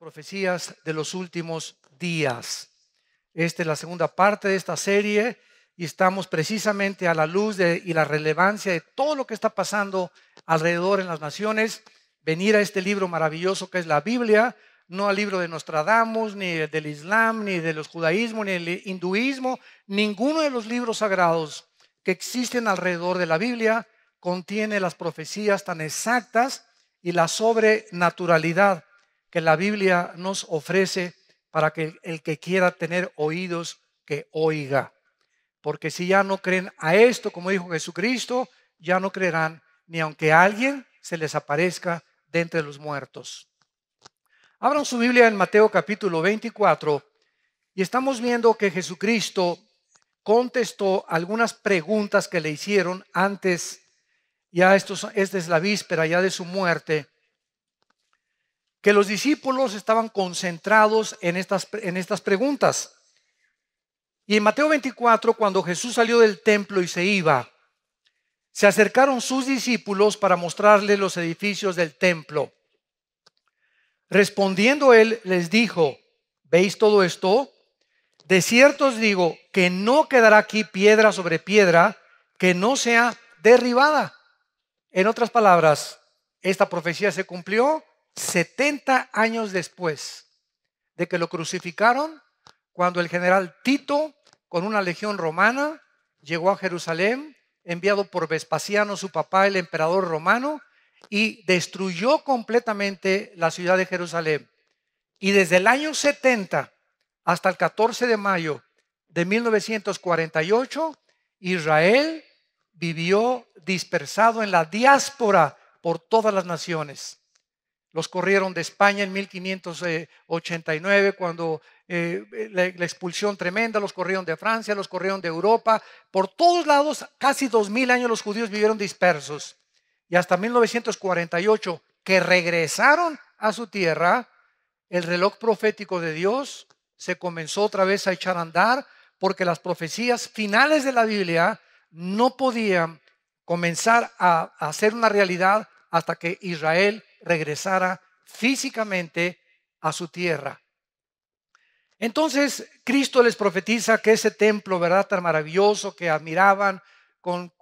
profecías de los últimos días. Esta es la segunda parte de esta serie y estamos precisamente a la luz y la relevancia de todo lo que está pasando alrededor en las naciones. Venir a este libro maravilloso que es la Biblia, no al libro de Nostradamus, ni del Islam, ni de los judaísmos, ni del hinduismo. Ninguno de los libros sagrados que existen alrededor de la Biblia contiene las profecías tan exactas y la sobrenaturalidad que la Biblia nos ofrece para que el que quiera tener oídos que oiga. Porque si ya no creen a esto, como dijo Jesucristo, ya no creerán ni aunque alguien se les aparezca de entre los muertos. Abran su Biblia en Mateo capítulo 24 y estamos viendo que Jesucristo contestó algunas preguntas que le hicieron antes. Ya esta es la víspera ya de su muerte, que los discípulos estaban concentrados en estas preguntas. Y en Mateo 24, cuando Jesús salió del templo y se iba, se acercaron sus discípulos para mostrarle los edificios del templo. Respondiendo él, les dijo: ¿veis todo esto? De cierto os digo que no quedará aquí piedra sobre piedra que no sea derribada. En otras palabras, esta profecía se cumplió 70 años después de que lo crucificaron, cuando el general Tito, con una legión romana, llegó a Jerusalén, enviado por Vespasiano, su papá, el emperador romano, y destruyó completamente la ciudad de Jerusalén. Y desde el año 70 hasta el 14 de mayo de 1948, Israel vivió dispersado en la diáspora por todas las naciones. Los corrieron de España en 1589, cuando la expulsión tremenda. Los corrieron de Francia, los corrieron de Europa. Por todos lados, casi 2000 años los judíos vivieron dispersos. Y hasta 1948, que regresaron a su tierra, el reloj profético de Dios se comenzó otra vez a echar a andar, porque las profecías finales de la Biblia no podían comenzar a hacer una realidad hasta que Israel regresara físicamente a su tierra. Entonces Cristo les profetiza que ese templo, ¿verdad?, tan maravilloso que admiraban, con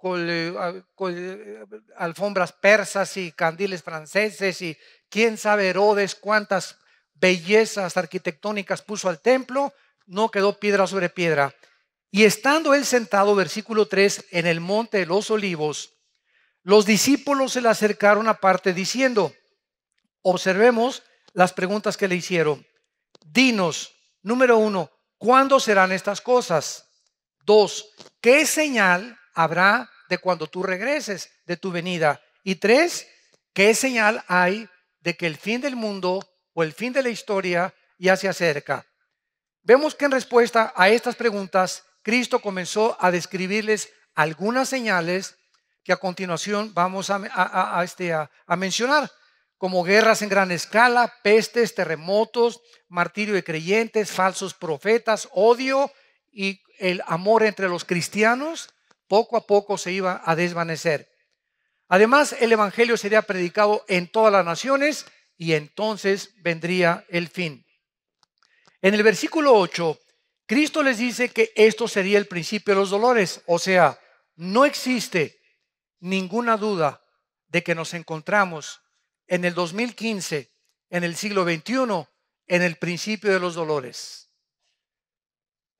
alfombras persas y candiles franceses, y quién sabe Herodes cuántas bellezas arquitectónicas puso al templo, no quedó piedra sobre piedra. Y estando él sentado, versículo 3, en el monte de los Olivos, los discípulos se le acercaron aparte diciendo: observemos las preguntas que le hicieron. Dinos, número 1, ¿cuándo serán estas cosas? 2, ¿qué señal habrá de cuando tú regreses, de tu venida? Y 3, ¿qué señal hay de que el fin del mundo o el fin de la historia ya se acerca? Vemos que en respuesta a estas preguntas, Cristo comenzó a describirles algunas señales que a continuación vamos a mencionar, como guerras en gran escala, pestes, terremotos, martirio de creyentes, falsos profetas, odio, y el amor entre los cristianos poco a poco se iba a desvanecer. Además, el evangelio sería predicado en todas las naciones y entonces vendría el fin. En el versículo 8, Cristo les dice que esto sería el principio de los dolores. O sea, no existe ninguna duda de que nos encontramos en el 2015, en el siglo XXI, en el principio de los dolores.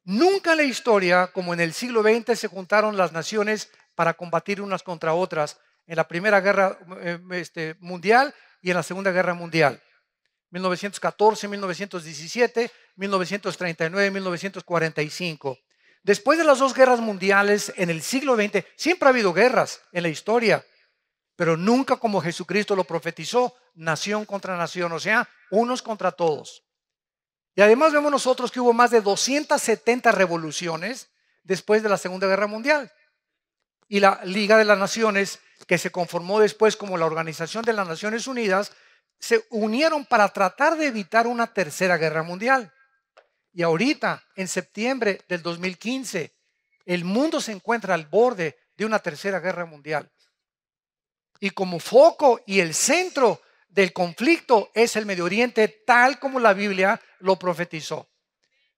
Nunca en la historia, como en el siglo XX, se juntaron las naciones para combatir unas contra otras en la Primera Guerra Mundial y en la Segunda Guerra Mundial. 1914, 1917, 1939, 1945. Después de las dos guerras mundiales en el siglo XX, siempre ha habido guerras en la historia, pero nunca como Jesucristo lo profetizó, nación contra nación, o sea, unos contra todos. Y además vemos nosotros que hubo más de 270 revoluciones después de la Segunda Guerra Mundial. Y la Liga de las Naciones, que se conformó después como la Organización de las Naciones Unidas, se unieron para tratar de evitar una tercera guerra mundial. Y ahorita, en septiembre del 2015, el mundo se encuentra al borde de una tercera guerra mundial. Y como foco y el centro del conflicto es el Medio Oriente, tal como la Biblia lo profetizó.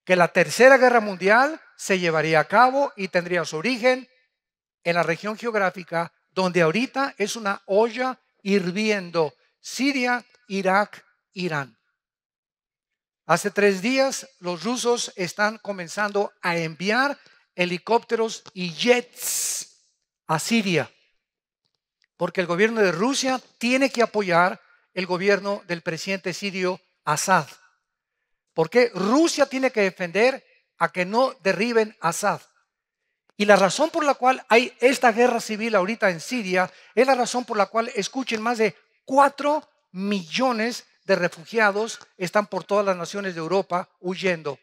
Que la tercera guerra mundial se llevaría a cabo y tendría su origen en la región geográfica donde ahorita es una olla hirviendo: Siria, Irak, Irán. Hace 3 días los rusos están comenzando a enviar helicópteros y jets a Siria, porque el gobierno de Rusia tiene que apoyar el gobierno del presidente sirio Assad. Porque Rusia tiene que defender a que no derriben a Assad. Y la razón por la cual hay esta guerra civil ahorita en Siria es la razón por la cual, escuchen, más de 4 millones de refugiados están por todas las naciones de Europa huyendo.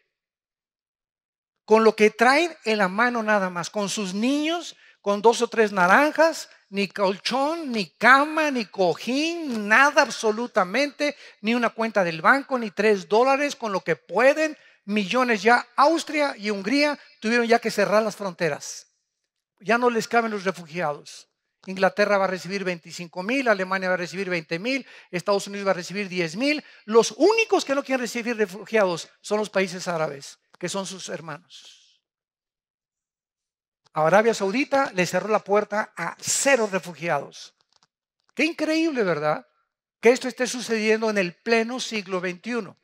Con lo que traen en la mano nada más, con sus niños, con 2 o 3 naranjas, ni colchón, ni cama, ni cojín, nada absolutamente, ni una cuenta del banco, ni $3, con lo que pueden. Millones ya. Austria y Hungría tuvieron ya que cerrar las fronteras. Ya no les caben los refugiados. Inglaterra va a recibir 25,000, Alemania va a recibir 20,000, Estados Unidos va a recibir 10,000. Los únicos que no quieren recibir refugiados son los países árabes, que son sus hermanos. Arabia Saudita le cerró la puerta a 0 refugiados. Qué increíble, ¿verdad? Que esto esté sucediendo en el pleno siglo XXI.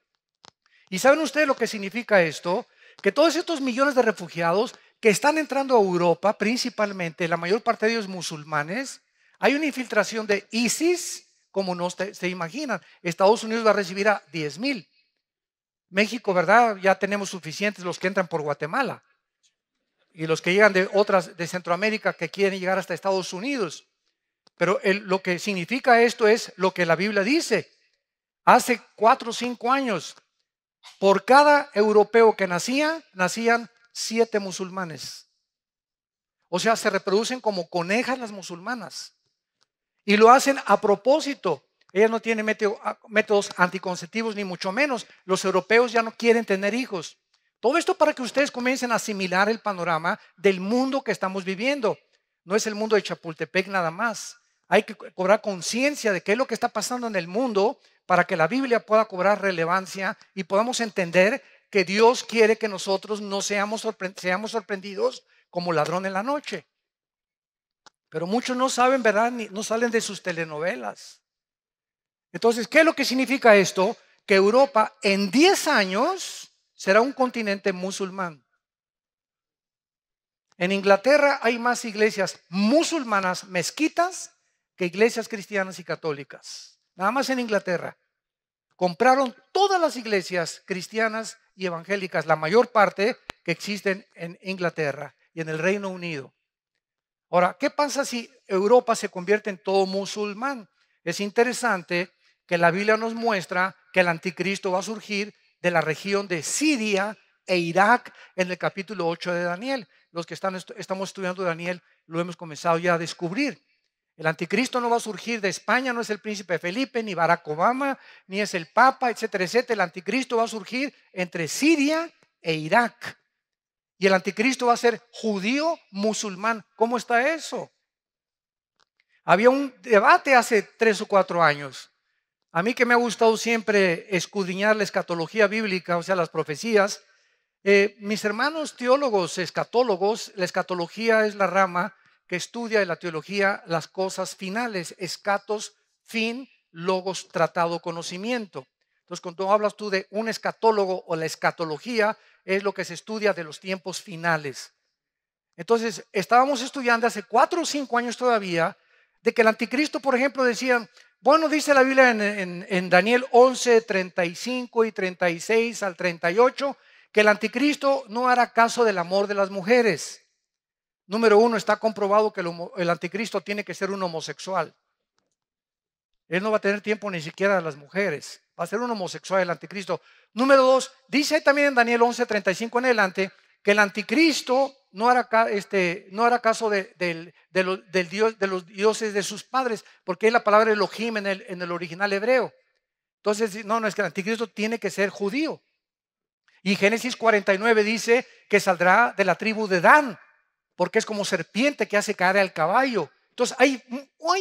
¿Y saben ustedes lo que significa esto? Que todos estos millones de refugiados que están entrando a Europa, principalmente, la mayor parte de ellos musulmanes, hay una infiltración de ISIS, como no se imaginan. Estados Unidos va a recibir a 10,000. México, ¿verdad? Ya tenemos suficientes los que entran por Guatemala. Y los que llegan de Centroamérica, que quieren llegar hasta Estados Unidos. Pero lo que significa esto es lo que la Biblia dice. Hace 4 o 5 años, por cada europeo que nacían 7 musulmanes. O sea, se reproducen como conejas las musulmanas. Y lo hacen a propósito. Ellas no tienen métodos anticonceptivos, ni mucho menos. Los europeos ya no quieren tener hijos. Todo esto para que ustedes comiencen a asimilar el panorama del mundo que estamos viviendo. No es el mundo de Chapultepec nada más. Hay que cobrar conciencia de qué es lo que está pasando en el mundo para que la Biblia pueda cobrar relevancia y podamos entender que Dios quiere que nosotros no seamos sorprendidos como ladrón en la noche. Pero muchos no saben, ¿verdad? No salen de sus telenovelas. Entonces, ¿qué es lo que significa esto? Que Europa en 10 años será un continente musulmán. En Inglaterra hay más iglesias musulmanas, mezquitas, que iglesias cristianas y católicas. Nada más en Inglaterra. Compraron todas las iglesias cristianas y evangélicas, la mayor parte que existen en Inglaterra y en el Reino Unido. Ahora, ¿qué pasa si Europa se convierte en todo musulmán? Es interesante que la Biblia nos muestra que el anticristo va a surgir de la región de Siria e Irak en el capítulo 8 de Daniel. Los que estamos estudiando Daniel lo hemos comenzado ya a descubrir. El anticristo no va a surgir de España, no es el príncipe Felipe, ni Barack Obama, ni es el Papa, etcétera, etcétera. El anticristo va a surgir entre Siria e Irak. Y el anticristo va a ser judío musulmán. ¿Cómo está eso? Había un debate hace 3 o 4 años. A mí que me ha gustado siempre escudriñar la escatología bíblica, o sea, las profecías. Mis hermanos teólogos, escatólogos, la escatología es la rama que estudia en la teología las cosas finales. Escatos, fin, logos, tratado, conocimiento. Entonces, cuando hablas tú de un escatólogo o la escatología, es lo que se estudia de los tiempos finales. Entonces, estábamos estudiando hace 4 o 5 años todavía de que el anticristo, por ejemplo, decían, bueno, dice la Biblia en Daniel 11, 35 y 36 al 38, que el anticristo no hará caso del amor de las mujeres. Número 1, está comprobado que el anticristo tiene que ser un homosexual. Él no va a tener tiempo ni siquiera de las mujeres. Va a ser un homosexual el anticristo. Número 2, dice también en Daniel 11, 35 en adelante, que el anticristo no hará caso de los dioses de sus padres, porque es la palabra Elohim en el original hebreo. Entonces, no, es que el anticristo tiene que ser judío. Y Génesis 49 dice que saldrá de la tribu de Dan, porque es como serpiente que hace caer al caballo. Entonces hay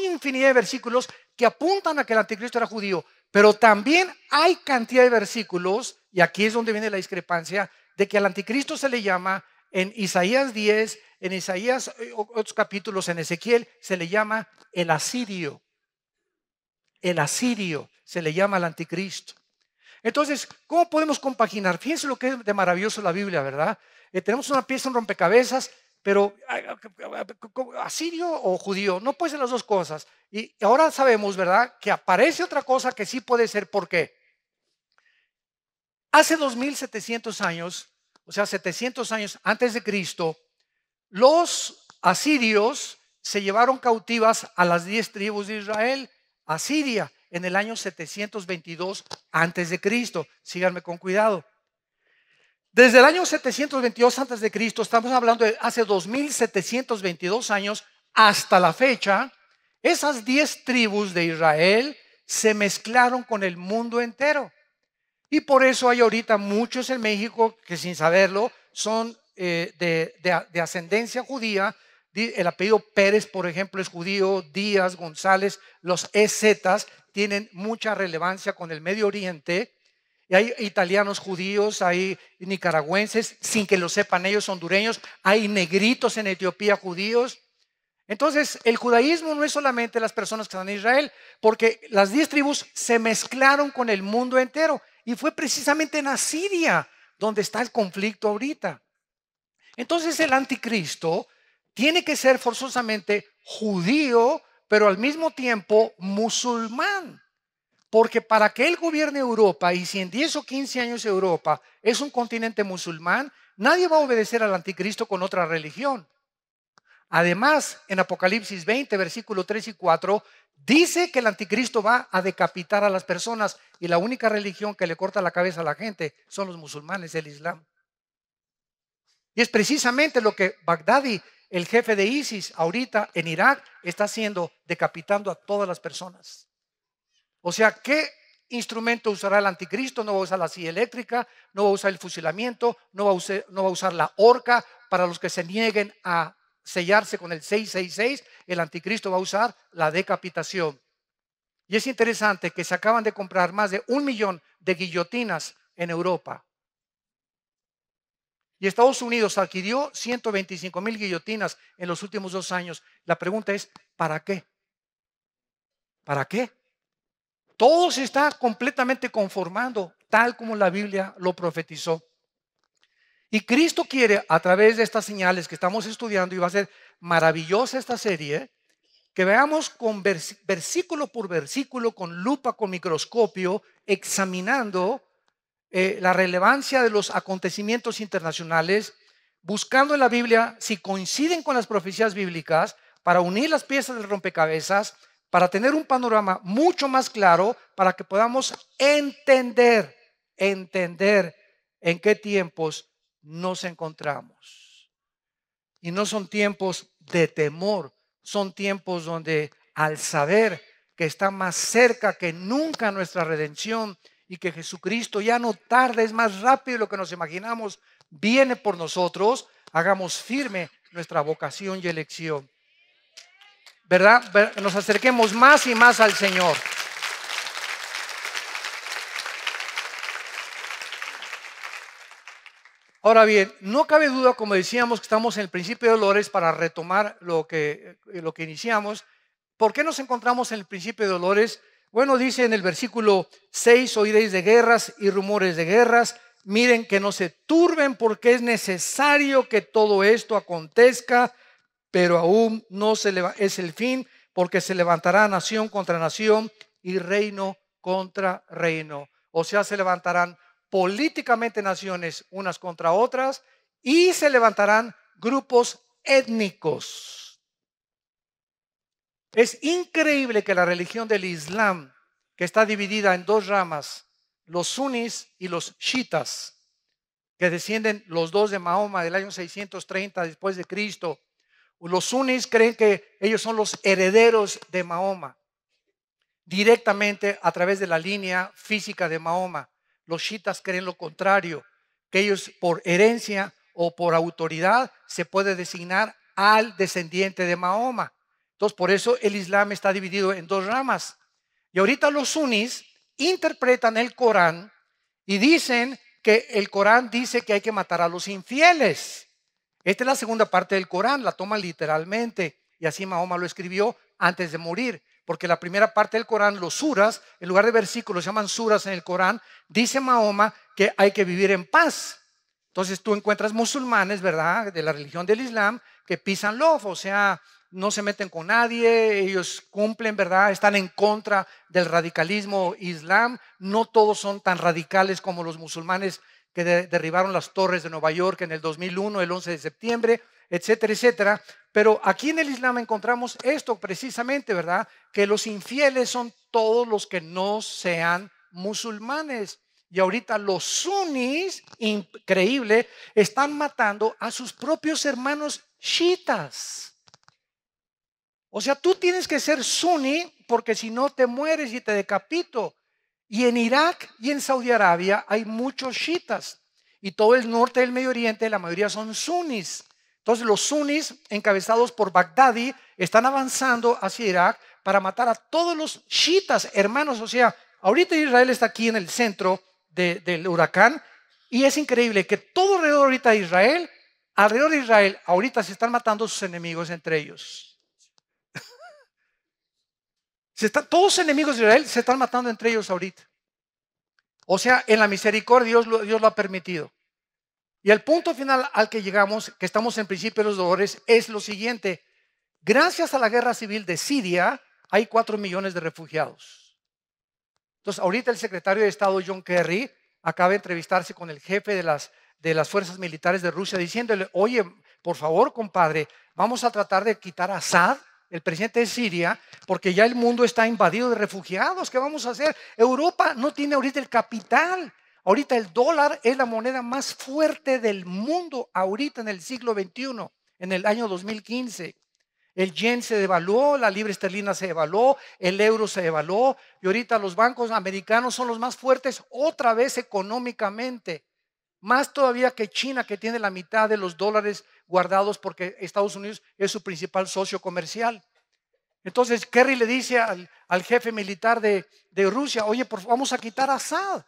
infinidad de versículos que apuntan a que el anticristo era judío, pero también hay cantidad de versículos, y aquí es donde viene la discrepancia, de que al anticristo se le llama en Isaías 10, en Isaías, otros capítulos, en Ezequiel, se le llama el asirio. El asirio se le llama al anticristo. Entonces, ¿cómo podemos compaginar? Fíjense lo que es de maravilloso la Biblia, ¿verdad? Tenemos una pieza, un rompecabezas, pero asirio o judío, no puede ser las dos cosas. Y ahora sabemos, ¿verdad?, que aparece otra cosa que sí puede ser. ¿Por qué? Hace 2700 años, o sea, 700 años antes de Cristo, los asirios se llevaron cautivas a las 10 tribus de Israel a Siria en el año 722 antes de Cristo. Síganme con cuidado. Desde el año 722 antes de Cristo, estamos hablando de hace 2722 años hasta la fecha, esas 10 tribus de Israel se mezclaron con el mundo entero. Y por eso hay ahorita muchos en México que sin saberlo son de ascendencia judía. El apellido Pérez, por ejemplo, es judío. Díaz, González, los EZs tienen mucha relevancia con el Medio Oriente. Y hay italianos judíos, hay nicaragüenses, sin que lo sepan ellos, hondureños. Hay negritos en Etiopía judíos. Entonces, el judaísmo no es solamente las personas que están en Israel, porque las 10 tribus se mezclaron con el mundo entero. Y fue precisamente en Asiria donde está el conflicto ahorita. Entonces el anticristo tiene que ser forzosamente judío, pero al mismo tiempo musulmán. Porque para que él gobierne Europa, y si en 10 o 15 años Europa es un continente musulmán, nadie va a obedecer al anticristo con otra religión. Además, en Apocalipsis 20, versículos 3 y 4, dice que el anticristo va a decapitar a las personas y la única religión que le corta la cabeza a la gente son los musulmanes, el Islam. Y es precisamente lo que Bagdadi, el jefe de ISIS, ahorita en Irak, está haciendo, decapitando a todas las personas. O sea, ¿qué instrumento usará el anticristo? No va a usar la silla eléctrica, no va a usar el fusilamiento, no va a usar la horca. Para los que se nieguen a sellarse con el 666, el anticristo va a usar la decapitación. Y es interesante que se acaban de comprar más de 1 millón de guillotinas en Europa. Y Estados Unidos adquirió 125,000 guillotinas en los últimos 2 años. La pregunta es, ¿para qué? ¿Para qué? Todo se está completamente conformando, tal como la Biblia lo profetizó. Y Cristo quiere, a través de estas señales que estamos estudiando, y va a ser maravillosa esta serie, que veamos con versículo por versículo, con lupa, con microscopio, examinando la relevancia de los acontecimientos internacionales, buscando en la Biblia si coinciden con las profecías bíblicas, para unir las piezas del rompecabezas, para tener un panorama mucho más claro, para que podamos entender en qué tiempos nos encontramos. Y no son tiempos de temor, son tiempos donde al saber que está más cerca que nunca nuestra redención y que Jesucristo ya no tarda, es más rápido de lo que nos imaginamos, viene por nosotros, hagamos firme nuestra vocación y elección. ¿Verdad? Nos acerquemos más y más al Señor. Ahora bien, no cabe duda, como decíamos, que estamos en el principio de dolores. Para retomar lo que iniciamos. ¿Por qué nos encontramos en el principio de dolores? Bueno, dice en el versículo 6, oiréis de guerras y rumores de guerras. Miren que no se turben, porque es necesario que todo esto acontezca, pero aún no es el fin, porque se levantará nación contra nación y reino contra reino. O sea, se levantarán políticamente naciones unas contra otras y se levantarán grupos étnicos. Es increíble que la religión del Islam, que está dividida en 2 ramas, los sunis y los chiitas, que descienden los dos de Mahoma del año 630 después de Cristo. Los sunis creen que ellos son los herederos de Mahoma, directamente a través de la línea física de Mahoma. Los chiitas creen lo contrario, que ellos por herencia o por autoridad se puede designar al descendiente de Mahoma. Entonces, por eso el Islam está dividido en 2 ramas. Y ahorita los sunnis interpretan el Corán y dicen que el Corán dice que hay que matar a los infieles. Esta es la segunda parte del Corán, la toman literalmente. Y así Mahoma lo escribió antes de morir. Porque la primera parte del Corán, los suras, en lugar de versículos, se llaman suras en el Corán, dice Mahoma que hay que vivir en paz. Entonces tú encuentras musulmanes, ¿verdad?, de la religión del Islam, que pisan love, o sea, no se meten con nadie, ellos cumplen, ¿verdad?, están en contra del radicalismo islam. No todos son tan radicales como los musulmanes que derribaron las torres de Nueva York en el 2001, el 11 de septiembre, etcétera, etcétera. Pero aquí en el Islam encontramos esto precisamente, ¿verdad?, que los infieles son todos los que no sean musulmanes. Y ahorita los sunnis, increíble, están matando a sus propios hermanos chiitas. O sea, tú tienes que ser suní porque si no te mueres y te decapito. Y en Irak y en Saudi Arabia hay muchos chiitas. Y todo el norte del Medio Oriente, la mayoría son sunnis. Entonces los sunnis, encabezados por Baghdadi, están avanzando hacia Irak para matar a todos los chiitas, hermanos. O sea, ahorita Israel está aquí en el centro del huracán, y es increíble que todo alrededor de Israel, ahorita se están matando sus enemigos entre ellos. Todos los enemigos de Israel se están matando entre ellos ahorita. O sea, en la misericordia Dios lo ha permitido. Y el punto final al que llegamos, que estamos en principio de los dolores, es lo siguiente: gracias a la guerra civil de Siria hay 4 millones de refugiados. Entonces, ahorita el secretario de Estado John Kerry acaba de entrevistarse con el jefe de las fuerzas militares de Rusia, diciéndole: oye, por favor, compadre, vamos a tratar de quitar a Assad, el presidente de Siria, porque ya el mundo está invadido de refugiados. ¿Qué vamos a hacer? Europa no tiene ahorita el capital. Ahorita el dólar es la moneda más fuerte del mundo, ahorita en el siglo XXI, en el año 2015. El yen se devaluó, la libra esterlina se devaluó, el euro se devaluó, y ahorita los bancos americanos son los más fuertes otra vez económicamente. Más todavía que China, que tiene la mitad de los dólares guardados porque Estados Unidos es su principal socio comercial. Entonces Kerry le dice al jefe militar de Rusia: oye, vamos a quitar a Assad.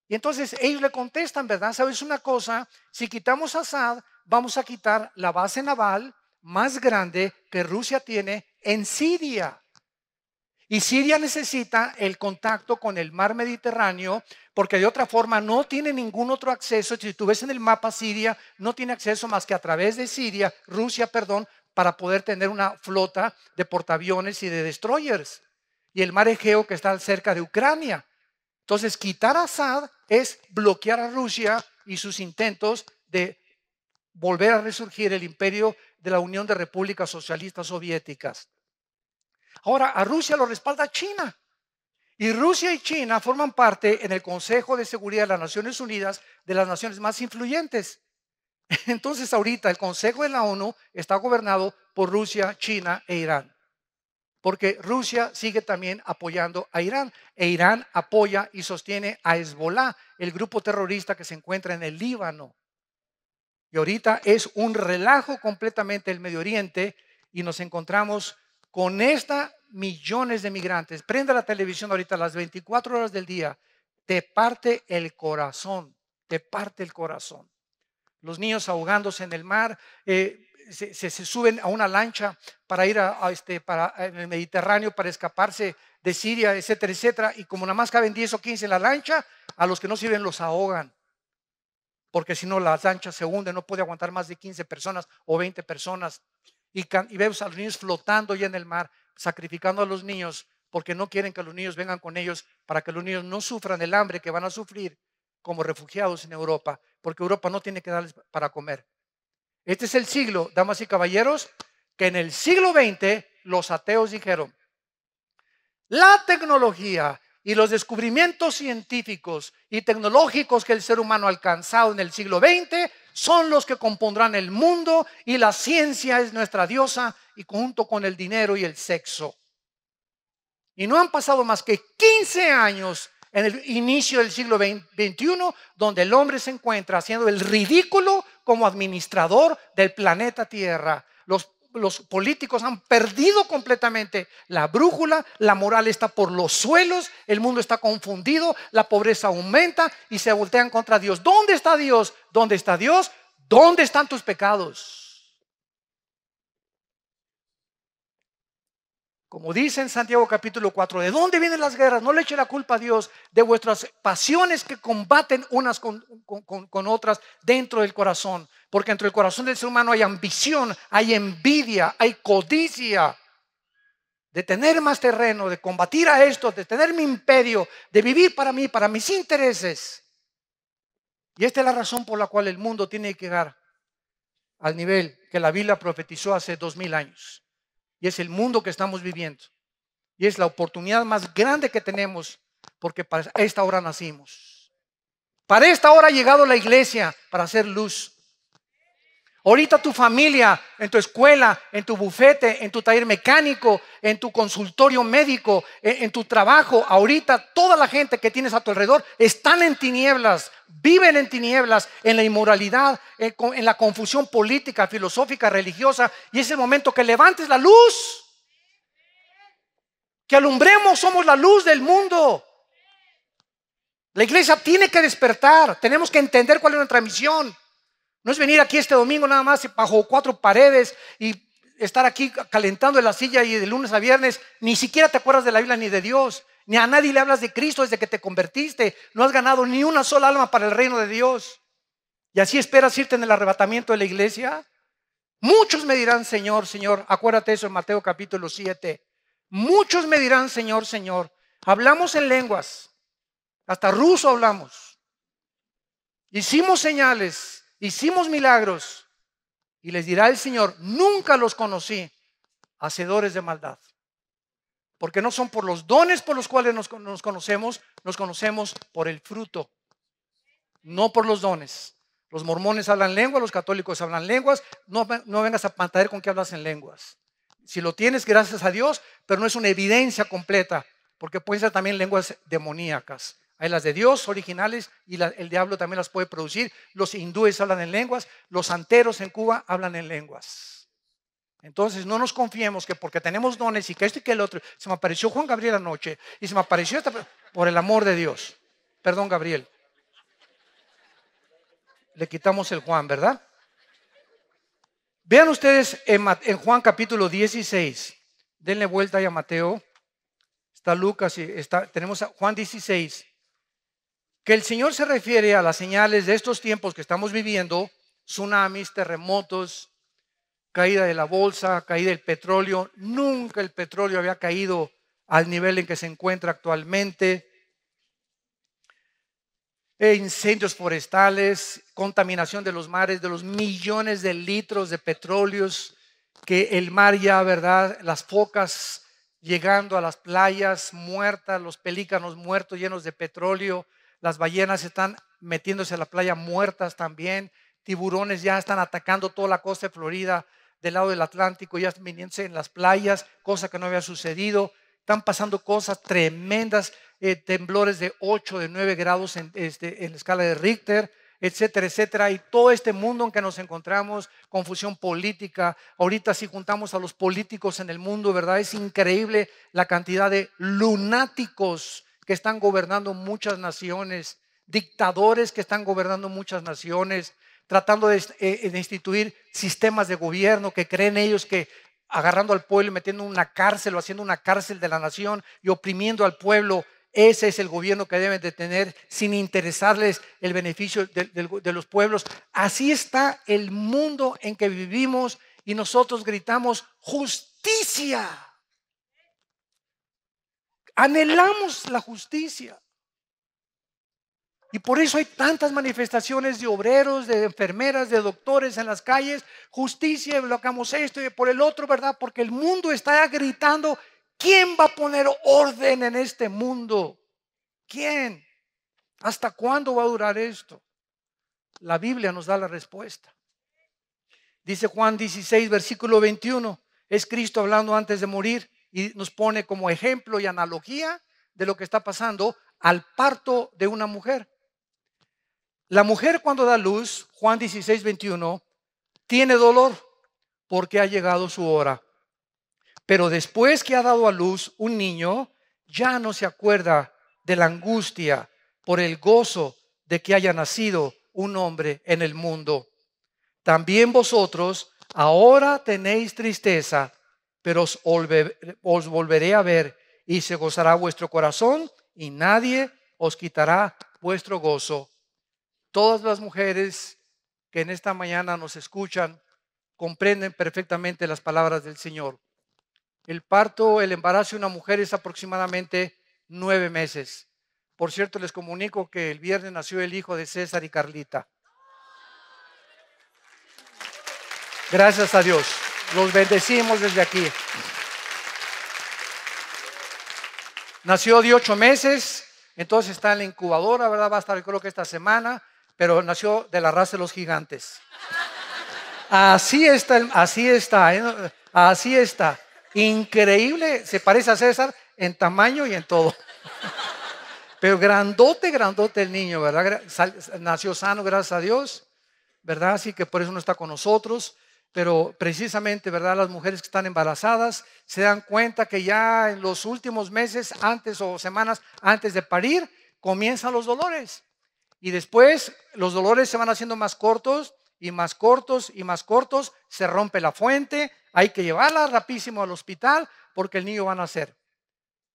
Y entonces ellos le contestan: ¿verdad? ¿Sabes una cosa? Si quitamos a Assad, vamos a quitar la base naval más grande que Rusia tiene en Siria. Y Siria necesita el contacto con el mar Mediterráneo, porque de otra forma no tiene ningún otro acceso. Si tú ves en el mapa, Siria no tiene acceso más que a través de Rusia, para poder tener una flota de portaaviones y de destroyers. Y el mar Egeo, que está cerca de Ucrania. Entonces, quitar a Assad es bloquear a Rusia y sus intentos de volver a resurgir el imperio de la Unión de Repúblicas Socialistas Soviéticas. Ahora, a Rusia lo respalda China. Y Rusia y China forman parte en el Consejo de Seguridad de las Naciones Unidas, de las naciones más influyentes. Entonces, ahorita el Consejo de la ONU está gobernado por Rusia, China e Irán. Porque Rusia sigue también apoyando a Irán. E Irán apoya y sostiene a Hezbollah, el grupo terrorista que se encuentra en el Líbano. Y ahorita es un relajo completamente el Medio Oriente, y nos encontramos con millones de migrantes. Prenda la televisión ahorita a las 24 horas del día. Te parte el corazón, te parte el corazón. Los niños ahogándose en el mar, se suben a una lancha para ir en el Mediterráneo para escaparse de Siria, etcétera, etcétera. Y como nada más caben 10 o 15 en la lancha, a los que no sirven los ahogan. Porque si no, las lanchas se hunden, no puede aguantar más de 15 personas o 20 personas. Y vemos a los niños flotando ya en el mar, sacrificando a los niños, porque no quieren que los niños vengan con ellos, para que los niños no sufran el hambre que van a sufrir como refugiados en Europa, porque Europa no tiene que darles para comer. Este es el siglo, damas y caballeros, que en el siglo XX los ateos dijeron: la tecnología y los descubrimientos científicos y tecnológicos que el ser humano ha alcanzado en el siglo XX son los que compondrán el mundo, y la ciencia es nuestra diosa, y junto con el dinero y el sexo. Y no han pasado más que 15 años en el inicio del siglo XXI, donde el hombre se encuentra haciendo el ridículo como administrador del planeta Tierra. los políticos han perdido completamente la brújula, la moral está por los suelos, el mundo está confundido, la pobreza aumenta y se voltean contra Dios. ¿Dónde está Dios? ¿Dónde está Dios? ¿Dónde están tus pecados? Como dice en Santiago capítulo 4, ¿de dónde vienen las guerras? No le eche la culpa a Dios de vuestras pasiones que combaten unas con otras dentro del corazón. Porque dentro del corazón del ser humano hay ambición, hay envidia, hay codicia de tener más terreno, de combatir a esto, de tener mi imperio, de vivir para mí, para mis intereses. Y esta es la razón por la cual el mundo tiene que llegar al nivel que la Biblia profetizó hace 2000 años. Y es el mundo que estamos viviendo. Y es la oportunidad más grande que tenemos, porque para esta hora nacimos. Para esta hora ha llegado la iglesia para hacer luz. Ahorita tu familia, en tu escuela, en tu bufete, en tu taller mecánico, en tu consultorio médico, en tu trabajo, ahorita toda la gente que tienes a tu alrededor están en tinieblas, viven en tinieblas, en la inmoralidad, en la confusión política, filosófica, religiosa. Y es el momento que levantes la luz, que alumbremos, somos la luz del mundo. La iglesia tiene que despertar, tenemos que entender cuál es nuestra misión. No es venir aquí este domingo nada más bajo 4 paredes y estar aquí calentando en la silla y de lunes a viernes. Ni siquiera te acuerdas de la Biblia ni de Dios. Ni a nadie le hablas de Cristo desde que te convertiste. No has ganado ni una sola alma para el reino de Dios. ¿Y así esperas irte en el arrebatamiento de la iglesia? Muchos me dirán, Señor, Señor. Acuérdate eso en Mateo capítulo 7. Muchos me dirán, Señor, Señor. Hablamos en lenguas. Hasta ruso hablamos. Hicimos señales. Hicimos milagros. Y les dirá el Señor: nunca los conocí, hacedores de maldad. Porque no son por los dones por los cuales nos conocemos por el fruto, no por los dones. Los mormones hablan lenguas, los católicos hablan lenguas. No vengas a pantallar con que hablas en lenguas. Si lo tienes, gracias a Dios, pero no es una evidencia completa, porque pueden ser también lenguas demoníacas. Hay las de Dios originales y el diablo también las puede producir. Los hindúes hablan en lenguas, los santeros en Cuba hablan en lenguas. Entonces no nos confiemos que porque tenemos dones y que esto y que el otro. Se me apareció Juan Gabriel anoche y se me apareció por el amor de Dios. Perdón, Gabriel. Le quitamos el Juan, ¿verdad? Vean ustedes en Juan capítulo 16. Denle vuelta ahí a Mateo. Está Lucas y tenemos a Juan 16. Que el Señor se refiere a las señales de estos tiempos que estamos viviendo: tsunamis, terremotos, caída de la bolsa, caída del petróleo. Nunca el petróleo había caído al nivel en que se encuentra actualmente. Incendios forestales, contaminación de los mares, de los millones de litros de petróleos que el mar ya, ¿verdad? Las focas llegando a las playas muertas, los pelícanos muertos llenos de petróleo. Las ballenas están metiéndose a la playa muertas también. Tiburones ya están atacando toda la costa de Florida del lado del Atlántico, ya viniéndose en las playas, cosa que no había sucedido. Están pasando cosas tremendas, temblores de 8, de 9 grados en la escala de Richter, etcétera, etcétera. Y todo este mundo en que nos encontramos, confusión política. Ahorita si juntamos a los políticos en el mundo, ¿verdad? Es increíble la cantidad de lunáticos que están gobernando muchas naciones, dictadores que están gobernando muchas naciones, tratando de instituir sistemas de gobierno que creen ellos que agarrando al pueblo y metiendo en una cárcel o haciendo una cárcel de la nación y oprimiendo al pueblo. Ese es el gobierno que deben de tener, sin interesarles el beneficio de los pueblos. Así está el mundo en que vivimos y nosotros gritamos justicia. Anhelamos la justicia. Y por eso hay tantas manifestaciones de obreros, de enfermeras, de doctores en las calles. Justicia, bloqueamos esto y por el otro, ¿verdad? Porque el mundo está gritando: ¿quién va a poner orden en este mundo? ¿Quién? ¿Hasta cuándo va a durar esto? La Biblia nos da la respuesta. Dice Juan 16, versículo 21. Es Cristo hablando antes de morir y nos pone como ejemplo y analogía de lo que está pasando al parto de una mujer. La mujer cuando da luz, Juan 16, 21, tiene dolor porque ha llegado su hora. Pero después que ha dado a luz un niño, ya no se acuerda de la angustia por el gozo de que haya nacido un hombre en el mundo. También vosotros ahora tenéis tristeza, pero os volveré a ver y se gozará vuestro corazón y nadie os quitará vuestro gozo. Todas las mujeres que en esta mañana nos escuchan comprenden perfectamente las palabras del Señor. El parto, el embarazo de una mujer es aproximadamente 9 meses. Por cierto, les comunico que el viernes nació el hijo de César y Carlita. Gracias a Dios. Los bendecimos desde aquí. Nació de 8 meses, entonces está en la incubadora, ¿verdad? Va a estar, creo que esta semana, pero nació de la raza de los gigantes. Así está, así está. Increíble, se parece a César en tamaño y en todo. Pero grandote, grandote el niño, ¿verdad? Nació sano, gracias a Dios, ¿verdad? Así que por eso no está con nosotros. Pero precisamente, ¿verdad? Las mujeres que están embarazadas se dan cuenta que ya en los últimos meses, antes o semanas antes de parir, comienzan los dolores. Y después los dolores se van haciendo más cortos y más cortos y más cortos. Se rompe la fuente, hay que llevarla rapidísimo al hospital porque el niño va a nacer.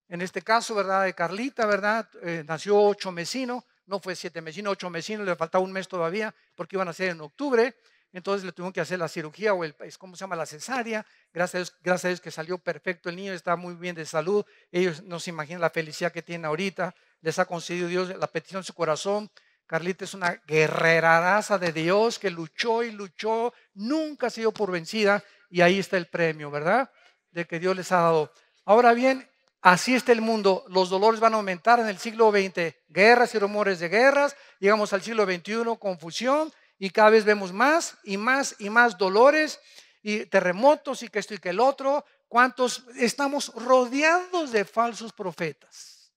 En este caso, ¿verdad? De Carlita, ¿verdad? Nació 8 mesino, no fue 7 mesino, 8 mesino, le faltaba un mes todavía porque iban a nacer en octubre. Entonces le tuvieron que hacer la cirugía o ¿cómo se llama? La cesárea. Gracias a Dios que salió perfecto el niño, está muy bien de salud. Ellos no se imaginan la felicidad que tienen ahorita. Les ha concedido Dios la petición de su corazón. Carlita es una guerreraza de Dios que luchó y luchó, nunca se dio por vencida y ahí está el premio, ¿verdad? De que Dios les ha dado. Ahora bien, así está el mundo. Los dolores van a aumentar en el siglo XX. Guerras y rumores de guerras. Llegamos al siglo XXI, confusión. Y cada vez vemos más y más y más dolores y terremotos y que esto y que el otro. ¿Cuántos estamos rodeados de falsos profetas?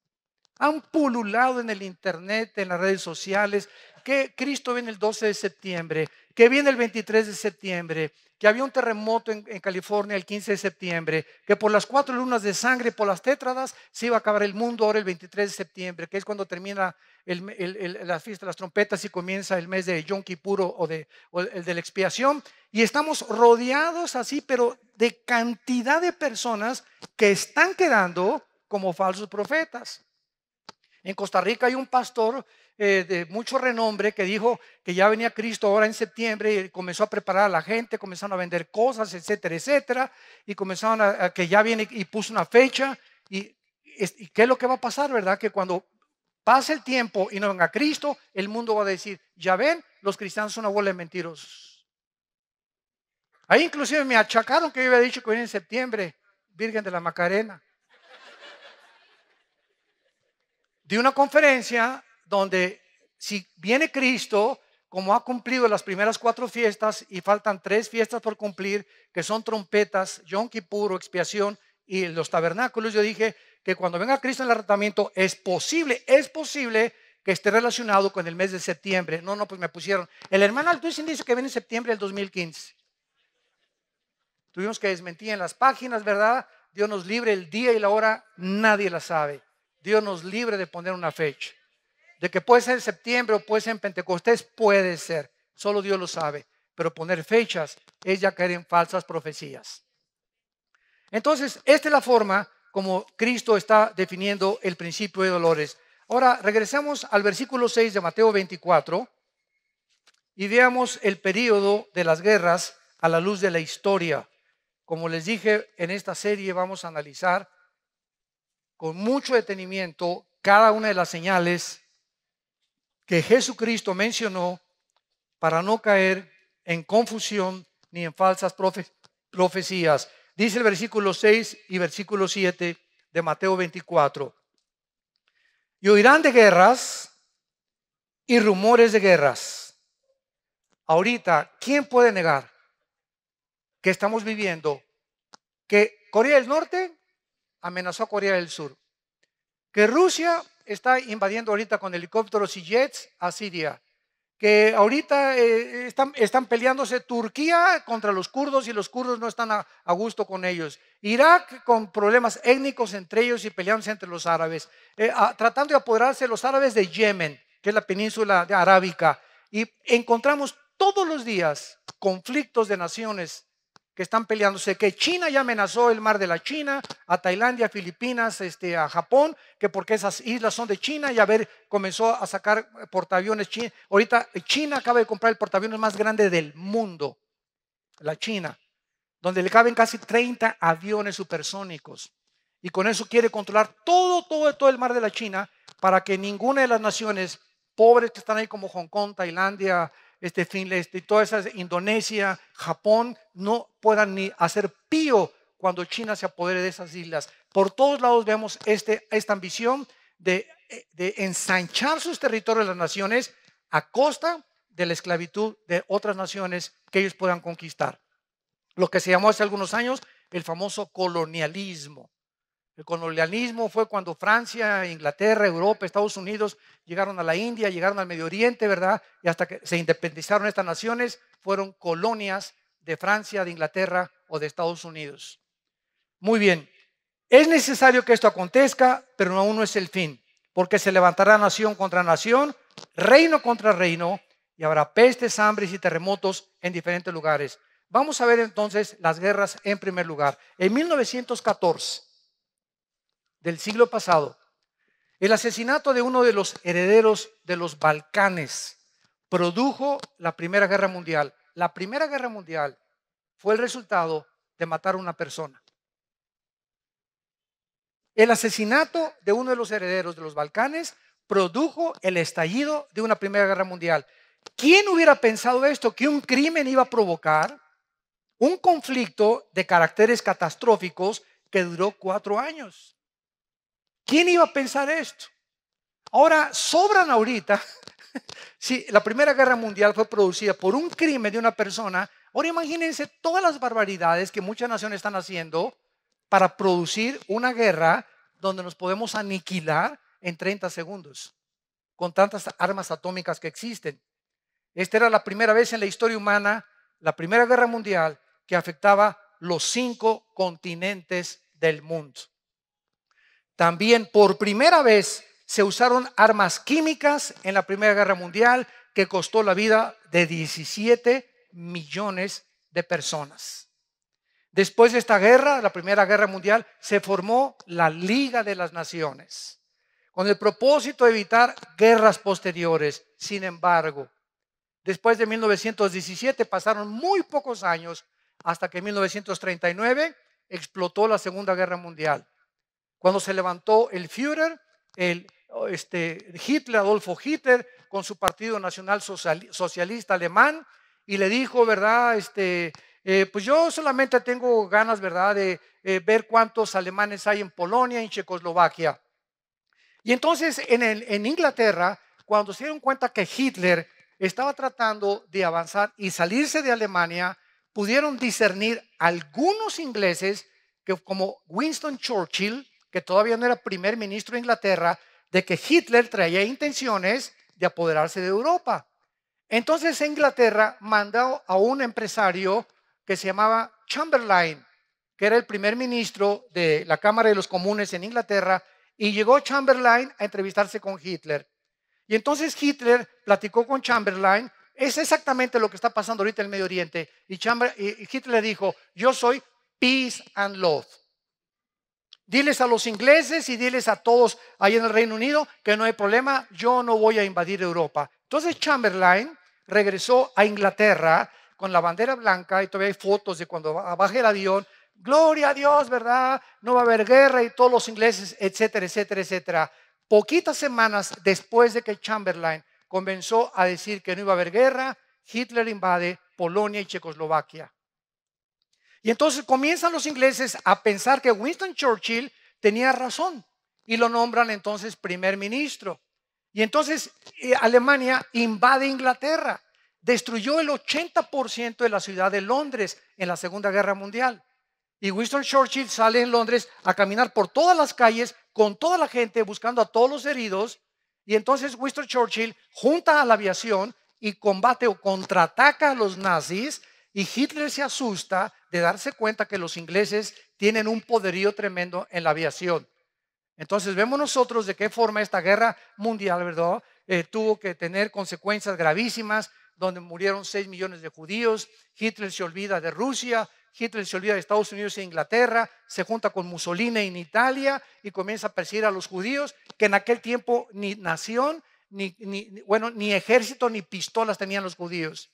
Han pululado en el internet, en las redes sociales, que Cristo viene el 12 de septiembre, que viene el 23 de septiembre, que había un terremoto en California el 15 de septiembre, que por las 4 lunas de sangre, por las tétradas, se iba a acabar el mundo ahora el 23 de septiembre, que es cuando termina la fiesta de las trompetas y comienza el mes de Yom Kippur o el de la expiación. Y estamos rodeados así, pero de cantidad de personas que están quedando como falsos profetas. En Costa Rica hay un pastor de mucho renombre que dijo que ya venía Cristo ahora en septiembre y comenzó a preparar a la gente, comenzaron a vender cosas, etcétera, etcétera, y comenzaron a que ya viene y puso una fecha. ¿Y qué es lo que va a pasar, verdad? Que cuando pase el tiempo y no venga Cristo, el mundo va a decir, ya ven, los cristianos son una bola de mentirosos. Ahí inclusive me achacaron que yo había dicho que venía en septiembre, Virgen de la Macarena. De una conferencia donde si viene Cristo, como ha cumplido las primeras 4 fiestas y faltan 3 fiestas por cumplir, que son trompetas, Yom Kippur, expiación y los tabernáculos, yo dije que cuando venga Cristo en el arrebatamiento es posible que esté relacionado con el mes de septiembre. No, pues me pusieron. El hermano Altuisin dice que viene en septiembre del 2015. Tuvimos que desmentir en las páginas, ¿verdad? Dios nos libre, el día y la hora nadie la sabe. Dios nos libre de poner una fecha. De que puede ser en septiembre o puede ser en Pentecostés, puede ser. Solo Dios lo sabe. Pero poner fechas es ya caer en falsas profecías. Entonces, esta es la forma como Cristo está definiendo el principio de dolores. Ahora, regresemos al versículo 6 de Mateo 24 y veamos el periodo de las guerras a la luz de la historia. Como les dije, en esta serie vamos a analizar con mucho detenimiento cada una de las señales que Jesucristo mencionó para no caer en confusión ni en falsas profecías. Dice el versículo 6 y versículo 7 de Mateo 24. Y oirán de guerras y rumores de guerras. Ahorita, ¿quién puede negar que estamos viviendo que Corea del Norte amenazó a Corea del Sur, que Rusia está invadiendo ahorita con helicópteros y jets a Siria, que ahorita están peleándose Turquía contra los kurdos y los kurdos no están a gusto con ellos. Irak con problemas étnicos entre ellos y peleándose entre los árabes. Tratando de apoderarse los árabes de Yemen, que es la península arábica. Y encontramos todos los días conflictos de naciones que están peleándose, que China ya amenazó el mar de la China, a Tailandia, a Filipinas, a Japón, que porque esas islas son de China, y a ver, comenzó a sacar portaaviones China. Ahorita China acaba de comprar el portaaviones más grande del mundo, la China, donde le caben casi 30 aviones supersónicos. Y con eso quiere controlar todo el mar de la China para que ninguna de las naciones pobres que están ahí como Hong Kong, Tailandia, y todas esas, Indonesia, Japón, no puedan ni hacer pío cuando China se apodere de esas islas. Por todos lados vemos esta ambición de ensanchar sus territorios de las naciones a costa de la esclavitud de otras naciones que ellos puedan conquistar. Lo que se llamó hace algunos años el famoso colonialismo. El colonialismo fue cuando Francia, Inglaterra, Europa, Estados Unidos llegaron a la India, llegaron al Medio Oriente, ¿verdad? Y hasta que se independizaron estas naciones, fueron colonias de Francia, de Inglaterra o de Estados Unidos. Muy bien, es necesario que esto acontezca, pero aún no es el fin, porque se levantará nación contra nación, reino contra reino, y habrá pestes, hambres y terremotos en diferentes lugares. Vamos a ver entonces las guerras en primer lugar. En 1914. Del siglo pasado, el asesinato de uno de los herederos de los Balcanes produjo la Primera Guerra Mundial. La Primera Guerra Mundial fue el resultado de matar a una persona. El asesinato de uno de los herederos de los Balcanes produjo el estallido de una Primera Guerra Mundial. ¿Quién hubiera pensado esto? Que un crimen iba a provocar un conflicto de caracteres catastróficos que duró 4 años. ¿Quién iba a pensar esto? Ahora, sobran ahorita, si la Primera Guerra Mundial fue producida por un crimen de una persona, ahora imagínense todas las barbaridades que muchas naciones están haciendo para producir una guerra donde nos podemos aniquilar en 30 segundos, con tantas armas atómicas que existen. Esta era la primera vez en la historia humana, la Primera Guerra Mundial, que afectaba los 5 continentes del mundo. También por primera vez se usaron armas químicas en la Primera Guerra Mundial que costó la vida de 17 millones de personas. Después de esta guerra, la Primera Guerra Mundial, se formó la Liga de las Naciones con el propósito de evitar guerras posteriores. Sin embargo, después de 1917 pasaron muy pocos años hasta que en 1939 explotó la Segunda Guerra Mundial. Cuando se levantó el Führer, Hitler, Adolfo Hitler, con su Partido Nacional Socialista Alemán, y le dijo, ¿verdad? Pues yo solamente tengo ganas, ¿verdad?, de ver cuántos alemanes hay en Polonia, en Checoslovaquia. Y entonces en Inglaterra, cuando se dieron cuenta que Hitler estaba tratando de avanzar y salirse de Alemania, pudieron discernir algunos ingleses, que como Winston Churchill, que todavía no era primer ministro de Inglaterra, de que Hitler traía intenciones de apoderarse de Europa. Entonces Inglaterra mandó a un empresario que se llamaba Chamberlain, que era el primer ministro de la Cámara de los Comunes en Inglaterra, y llegó Chamberlain a entrevistarse con Hitler. Y entonces Hitler platicó con Chamberlain. Es exactamente lo que está pasando ahorita en el Medio Oriente. Y Hitler le dijo, yo soy peace and love. Diles a los ingleses y diles a todos ahí en el Reino Unido que no hay problema, yo no voy a invadir Europa. Entonces Chamberlain regresó a Inglaterra con la bandera blanca, y todavía hay fotos de cuando baja el avión. Gloria a Dios, ¿verdad? No va a haber guerra, y todos los ingleses, etcétera, etcétera, etcétera. Poquitas semanas después de que Chamberlain comenzó a decir que no iba a haber guerra, Hitler invade Polonia y Checoslovaquia. Y entonces comienzan los ingleses a pensar que Winston Churchill tenía razón y lo nombran entonces primer ministro. Y entonces Alemania invade Inglaterra, destruyó el 80% de la ciudad de Londres en la Segunda Guerra Mundial. Y Winston Churchill sale en Londres a caminar por todas las calles con toda la gente buscando a todos los heridos. Y entonces Winston Churchill junta a la aviación y combate o contraataca a los nazis, y Hitler se asusta de darse cuenta que los ingleses tienen un poderío tremendo en la aviación. Entonces vemos nosotros de qué forma esta guerra mundial, ¿verdad? Tuvo que tener consecuencias gravísimas, donde murieron 6 millones de judíos. Hitler se olvida de Rusia, Hitler se olvida de Estados Unidos e Inglaterra, se junta con Mussolini en Italia y comienza a perseguir a los judíos, que en aquel tiempo ni nación, ni ejército, ni pistolas tenían los judíos.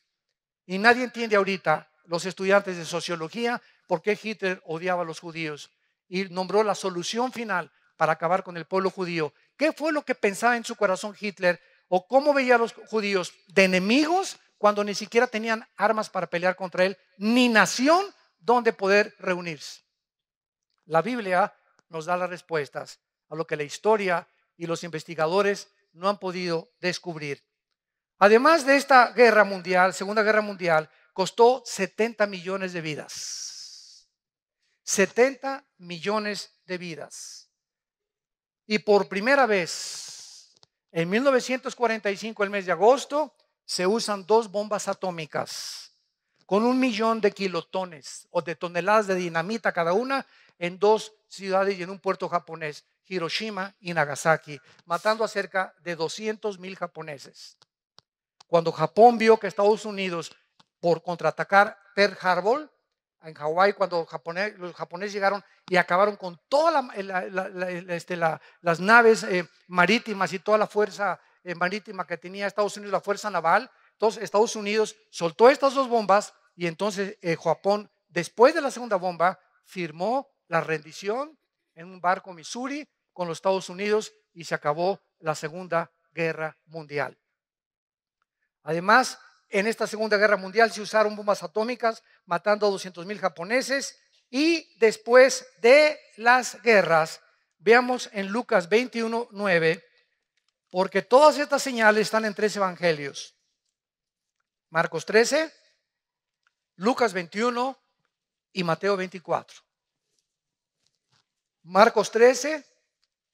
Y nadie entiende ahorita, los estudiantes de sociología, por qué Hitler odiaba a los judíos y nombró la solución final para acabar con el pueblo judío. ¿Qué fue lo que pensaba en su corazón Hitler? ¿O cómo veía a los judíos? ¿De enemigos cuando ni siquiera tenían armas para pelear contra él, ni nación donde poder reunirse? La Biblia nos da las respuestas a lo que la historia y los investigadores no han podido descubrir. Además de esta guerra mundial, Segunda Guerra Mundial, costó 70 millones de vidas. 70 millones de vidas. Y por primera vez, en 1945, el mes de agosto, se usan 2 bombas atómicas con 1 millón de kilotones o de toneladas de dinamita cada una en 2 ciudades y en un puerto japonés, Hiroshima y Nagasaki, matando a cerca de 200,000 japoneses. Cuando Japón vio que Estados Unidos, por contraatacar Pearl Harbor en Hawái, cuando los japoneses llegaron y acabaron con todas las naves marítimas y toda la fuerza marítima que tenía Estados Unidos, la fuerza naval, entonces Estados Unidos soltó estas 2 bombas y entonces Japón, después de la segunda bomba, firmó la rendición en un barco Missouri con los Estados Unidos y se acabó la Segunda Guerra Mundial. Además, en esta Segunda Guerra Mundial se usaron bombas atómicas matando a 200,000 japoneses, y después de las guerras, veamos en Lucas 21:9, porque todas estas señales están en 3 evangelios: Marcos 13, Lucas 21 y Mateo 24. Marcos 13,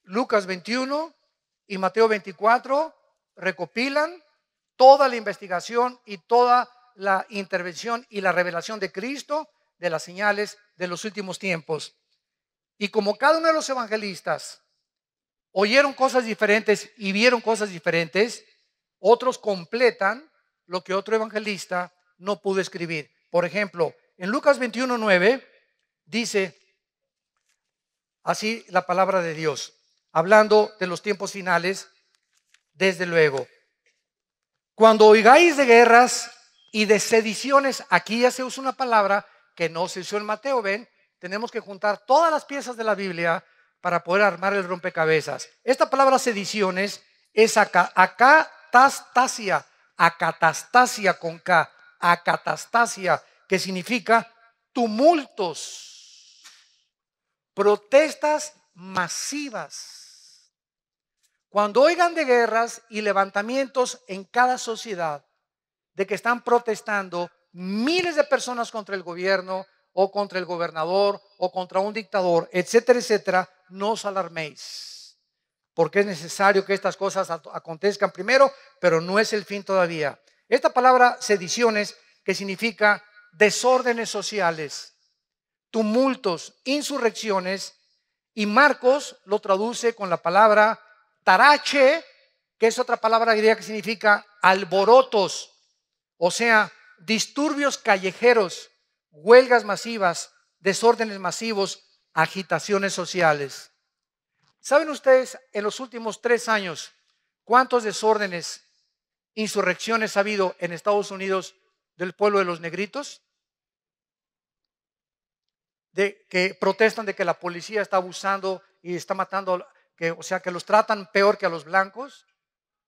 Lucas 21 y Mateo 24 recopilan toda la investigación y toda la intervención y la revelación de Cristo de las señales de los últimos tiempos. Y como cada uno de los evangelistas oyeron cosas diferentes y vieron cosas diferentes, otros completan lo que otro evangelista no pudo escribir. Por ejemplo, en Lucas 21:9 dice así la palabra de Dios, hablando de los tiempos finales: desde luego, cuando oigáis de guerras y de sediciones, aquí ya se usa una palabra que no se usó en Mateo. Ven, tenemos que juntar todas las piezas de la Biblia para poder armar el rompecabezas. Esta palabra sediciones es acatastasia con K, acatastasia, que significa tumultos, protestas masivas. Cuando oigan de guerras y levantamientos en cada sociedad, de que están protestando miles de personas contra el gobierno o contra el gobernador o contra un dictador, etcétera, etcétera, no os alarméis, porque es necesario que estas cosas acontezcan primero, pero no es el fin todavía. Esta palabra sediciones, que significa desórdenes sociales, tumultos, insurrecciones, y Marcos lo traduce con la palabra tarache, que es otra palabra griega que significa alborotos, o sea, disturbios callejeros, huelgas masivas, desórdenes masivos, agitaciones sociales. ¿Saben ustedes en los últimos 3 años cuántos desórdenes, insurrecciones ha habido en Estados Unidos del pueblo de los negritos? De que protestan de que la policía está abusando y está matando, o sea, que los tratan peor que a los blancos.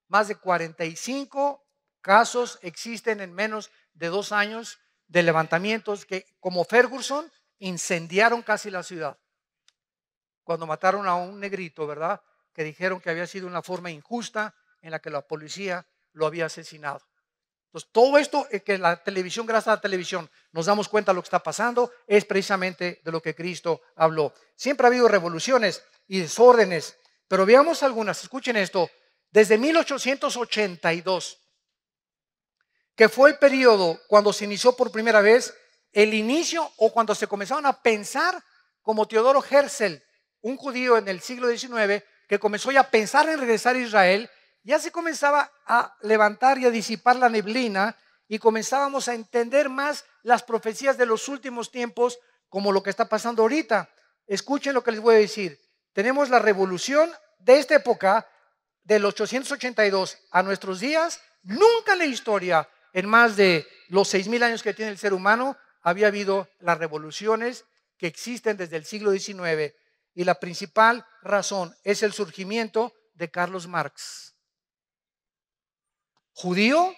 Más de 45 casos existen en menos de 2 años de levantamientos que, como Ferguson, incendiaron casi la ciudad cuando mataron a un negrito, ¿verdad? Que dijeron que había sido una forma injusta en la que la policía lo había asesinado. Entonces, todo esto que la televisión, gracias a la televisión, nos damos cuenta de lo que está pasando, es precisamente de lo que Cristo habló. Siempre ha habido revoluciones y desórdenes, pero veamos algunas. Escuchen esto. Desde 1882, que fue el periodo cuando se inició por primera vez el inicio o cuando se comenzaron a pensar como Teodoro Herzl, un judío en el siglo XIX que comenzó ya a pensar en regresar a Israel. Ya se comenzaba a levantar y a disipar la neblina y comenzábamos a entender más las profecías de los últimos tiempos, como lo que está pasando ahorita. Escuchen lo que les voy a decir. Tenemos la revolución de esta época, del 882 a nuestros días. Nunca en la historia, en más de los 6,000 años que tiene el ser humano, había habido las revoluciones que existen desde el siglo XIX. Y la principal razón es el surgimiento de Carlos Marx, judío,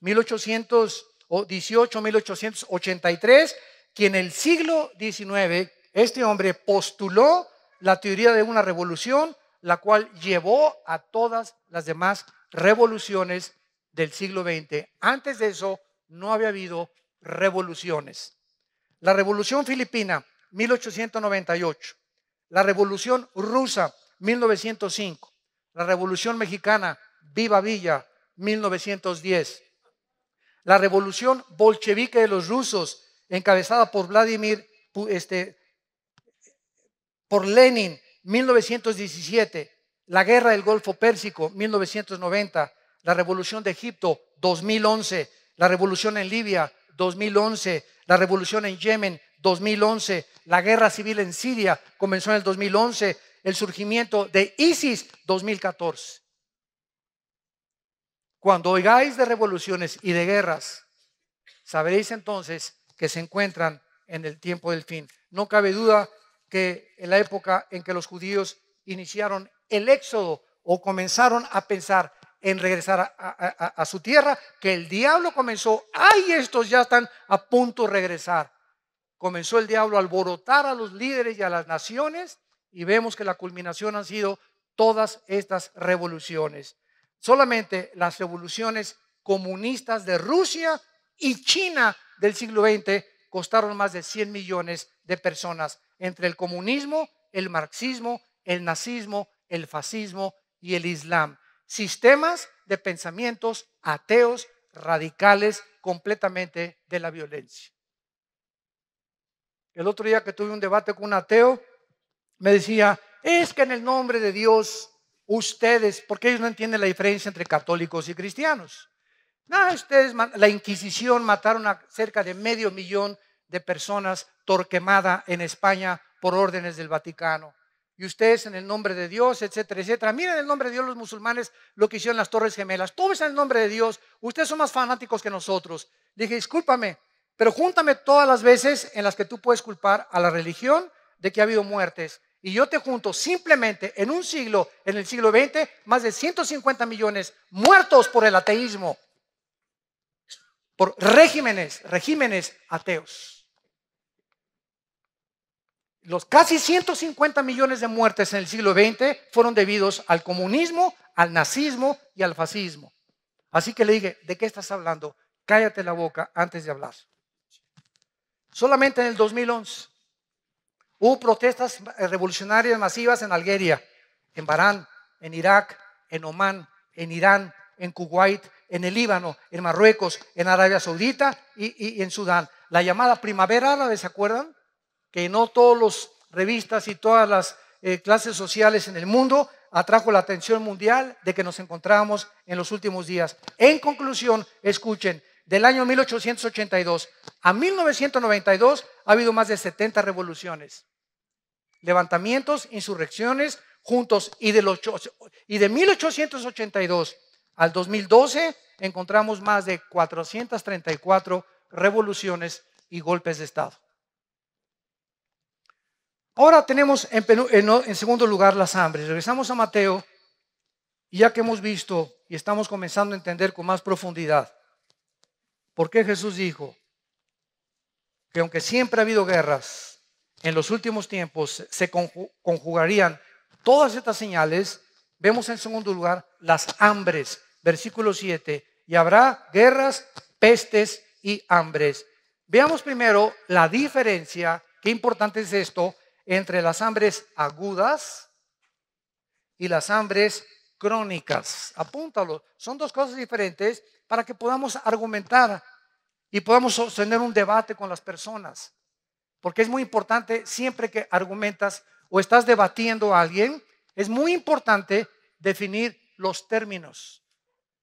1818-1883, quien en el siglo XIX, este hombre postuló la teoría de una revolución, la cual llevó a todas las demás revoluciones del siglo XX. Antes de eso no había habido revoluciones. La revolución filipina, 1898. La revolución rusa, 1905. La revolución mexicana, Viva Villa, 1910. La revolución bolchevique de los rusos, encabezada por por Lenin, 1917. La guerra del Golfo Pérsico, 1990. La revolución de Egipto, 2011. La revolución en Libia, 2011. La revolución en Yemen, 2011. La guerra civil en Siria comenzó en el 2011. El surgimiento de ISIS, 2014. Cuando oigáis de revoluciones y de guerras, sabréis entonces que se encuentran en el tiempo del fin. No cabe duda que en la época en que los judíos iniciaron el éxodo o comenzaron a pensar en regresar a su tierra, que el diablo comenzó, ¡ay, estos ya están a punto de regresar! Comenzó el diablo a alborotar a los líderes y a las naciones, y vemos que la culminación han sido todas estas revoluciones. Solamente las revoluciones comunistas de Rusia y China del siglo XX costaron más de 100 millones de personas, entre el comunismo, el marxismo, el nazismo, el fascismo y el islam. Sistemas de pensamientos ateos, radicales, completamente de la violencia. El otro día que tuve un debate con un ateo, me decía, es que en el nombre de Dios, ustedes, porque ellos no entienden la diferencia entre católicos y cristianos. No, ustedes, la Inquisición mataron a cerca de 500,000 de personas, Torquemada en España por órdenes del Vaticano. Y ustedes en el nombre de Dios, etcétera, etcétera. Miren en el nombre de Dios los musulmanes lo que hicieron las Torres Gemelas. Todo es en el nombre de Dios. Ustedes son más fanáticos que nosotros. Dije, discúlpame, pero júntame todas las veces en las que tú puedes culpar a la religión de que ha habido muertes. Y yo te junto simplemente en un siglo, en el siglo XX, más de 150 millones muertos por el ateísmo, por regímenes ateos. Los casi 150 millones de muertes en el siglo XX fueron debidos al comunismo, al nazismo y al fascismo. Así que le dije, ¿de qué estás hablando? Cállate la boca antes de hablar. Solamente en el 2011 hubo protestas revolucionarias masivas en Algeria, en Bahrein, en Irak, en Omán, en Irán, en Kuwait, en el Líbano, en Marruecos, en Arabia Saudita y en Sudán. La llamada primavera árabe, ¿se acuerdan? Que no todas las revistas y todas las clases sociales en el mundo atrajo la atención mundial de que nos encontrábamos en los últimos días. En conclusión, escuchen, del año 1882 a 1992 ha habido más de 70 revoluciones, levantamientos, insurrecciones juntos, y de 1882 al 2012 encontramos más de 434 revoluciones y golpes de Estado. Ahora tenemos en segundo lugar las hambres. Regresamos a Mateo, y ya que hemos visto y estamos comenzando a entender con más profundidad por qué Jesús dijo que aunque siempre ha habido guerras, en los últimos tiempos se conjugarían todas estas señales, vemos en segundo lugar las hambres. Versículo 7, y habrá guerras, pestes y hambres. Veamos primero la diferencia, qué importante es esto, entre las hambres agudas y las hambres crónicas. Apúntalo. Son dos cosas diferentes para que podamos argumentar y podamos sostener un debate con las personas. Porque es muy importante, siempre que argumentas o estás debatiendo a alguien, es muy importante definir los términos.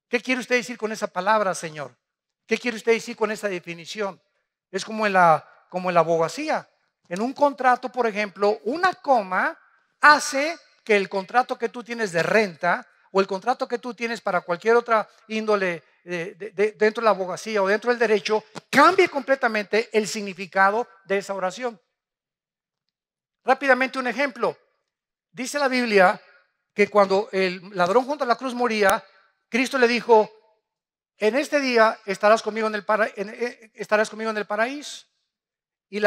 ¿Qué quiere usted decir con esa palabra, señor? ¿Qué quiere usted decir con esa definición? Es como en la abogacía. En un contrato, por ejemplo, una coma hace que el contrato que tú tienes de renta o el contrato que tú tienes para cualquier otra índole dentro de la abogacía o dentro del derecho cambie completamente el significado de esa oración. Rápidamente un ejemplo. Dice la Biblia que cuando el ladrón junto a la cruz moría, Cristo le dijo: en este día estarás conmigo en el paraíso. Y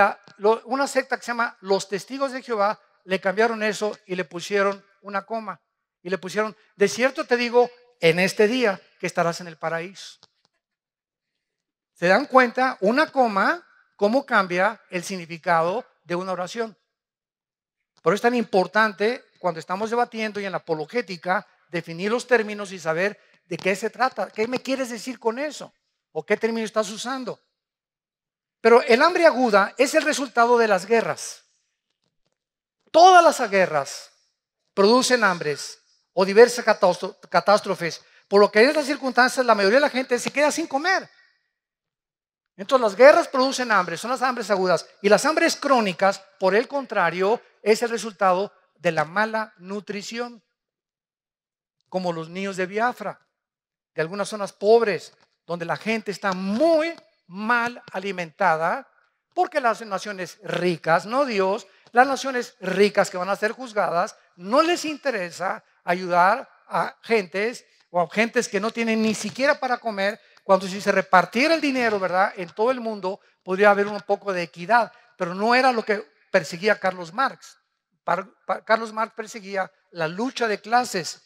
una secta que se llama Los Testigos de Jehová le cambiaron eso y le pusieron una coma. Y le pusieron: de cierto te digo, en este día que estarás en el paraíso. ¿Se dan cuenta? Una coma, cómo cambia el significado de una oración. Por eso es tan importante cuando estamos debatiendo y en la apologética definir los términos y saber de qué se trata. ¿Qué me quieres decir con eso? ¿O qué término estás usando? Pero el hambre aguda es el resultado de las guerras. Todas las guerras producen hambres o diversas catástrofes, por lo que en estas circunstancias la mayoría de la gente se queda sin comer. Entonces las guerras producen hambre, son las hambres agudas. Y las hambres crónicas, por el contrario, es el resultado de la mala nutrición, como los niños de Biafra, de algunas zonas pobres, donde la gente está muy mal alimentada, porque las naciones ricas, no Dios, las naciones ricas que van a ser juzgadas, no les interesa ayudar a gentes o a gentes que no tienen ni siquiera para comer, cuando si se repartiera el dinero, ¿verdad?, en todo el mundo, podría haber un poco de equidad, pero no era lo que perseguía Carlos Marx. Carlos Marx perseguía la lucha de clases,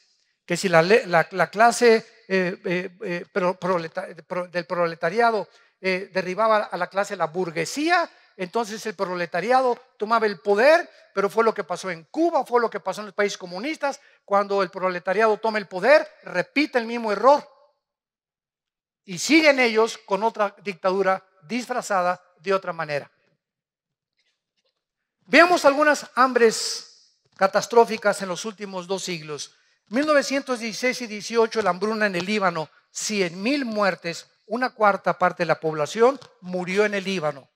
que si la clase del proletariado derribaba a la clase de la burguesía, entonces el proletariado tomaba el poder. Pero fue lo que pasó en Cuba, fue lo que pasó en los países comunistas. Cuando el proletariado toma el poder, repite el mismo error y siguen ellos con otra dictadura disfrazada de otra manera. Veamos algunas hambres catastróficas en los últimos 2 siglos. 1916 y 18, la hambruna en el Líbano, 100,000 muertes, una cuarta parte de la población murió en el Líbano.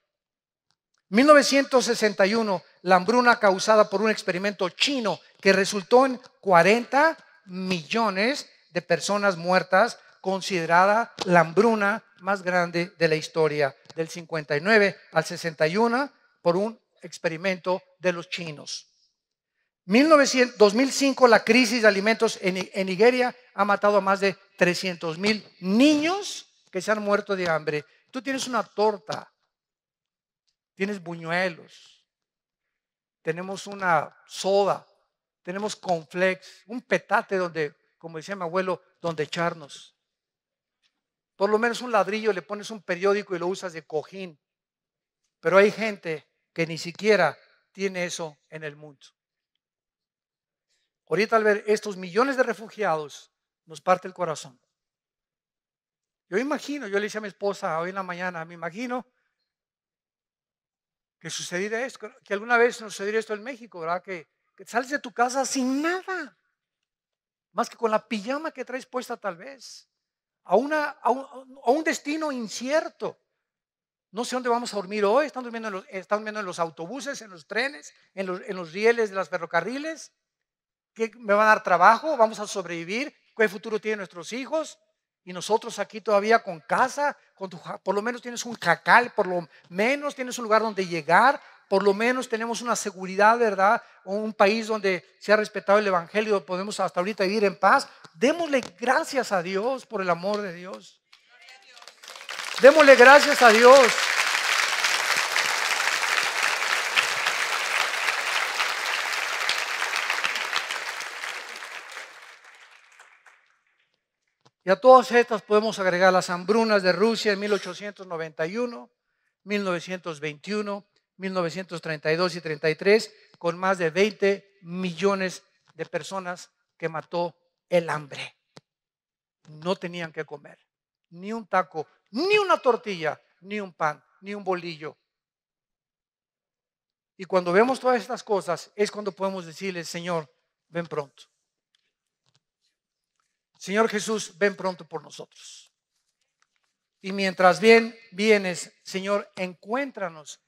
1961, la hambruna causada por un experimento chino que resultó en 40 millones de personas muertas, considerada la hambruna más grande de la historia, del 59 al 61, por un experimento de los chinos. 2005, la crisis de alimentos en Nigeria ha matado a más de 300,000 niños que se han muerto de hambre. Tú tienes una torta, tienes buñuelos, tenemos una soda, tenemos cornflakes, un petate donde, como decía mi abuelo, donde echarnos. Por lo menos un ladrillo, le pones un periódico y lo usas de cojín. Pero hay gente que ni siquiera tiene eso en el mundo. Ahorita al ver estos millones de refugiados, nos parte el corazón. Yo imagino, yo le decía a mi esposa hoy en la mañana, me imagino que sucediera esto, que alguna vez nos sucediera esto en México, ¿verdad? Que sales de tu casa sin nada, más que con la pijama que traes puesta tal vez, a un destino incierto. No sé dónde vamos a dormir hoy. Están durmiendo en los autobuses, en los trenes, en los rieles de los ferrocarriles. ¿Qué me va a dar trabajo? ¿Vamos a sobrevivir? ¿Qué futuro tienen nuestros hijos? Y nosotros aquí todavía con casa, por lo menos tienes un jacal, por lo menos tienes un lugar donde llegar, por lo menos tenemos una seguridad, ¿verdad? O un país donde se ha respetado el evangelio, podemos hasta ahorita vivir en paz. Démosle gracias a Dios por el amor de Dios. Démosle gracias a Dios. Y a todas estas podemos agregar las hambrunas de Rusia en 1891, 1921, 1932 y 33, con más de 20 millones de personas que mató el hambre. No tenían que comer ni un taco, ni una tortilla, ni un pan, ni un bolillo. Y cuando vemos todas estas cosas es cuando podemos decirle: Señor, ven pronto. Señor Jesús, ven pronto por nosotros. Y mientras vienes, Señor, encuéntranos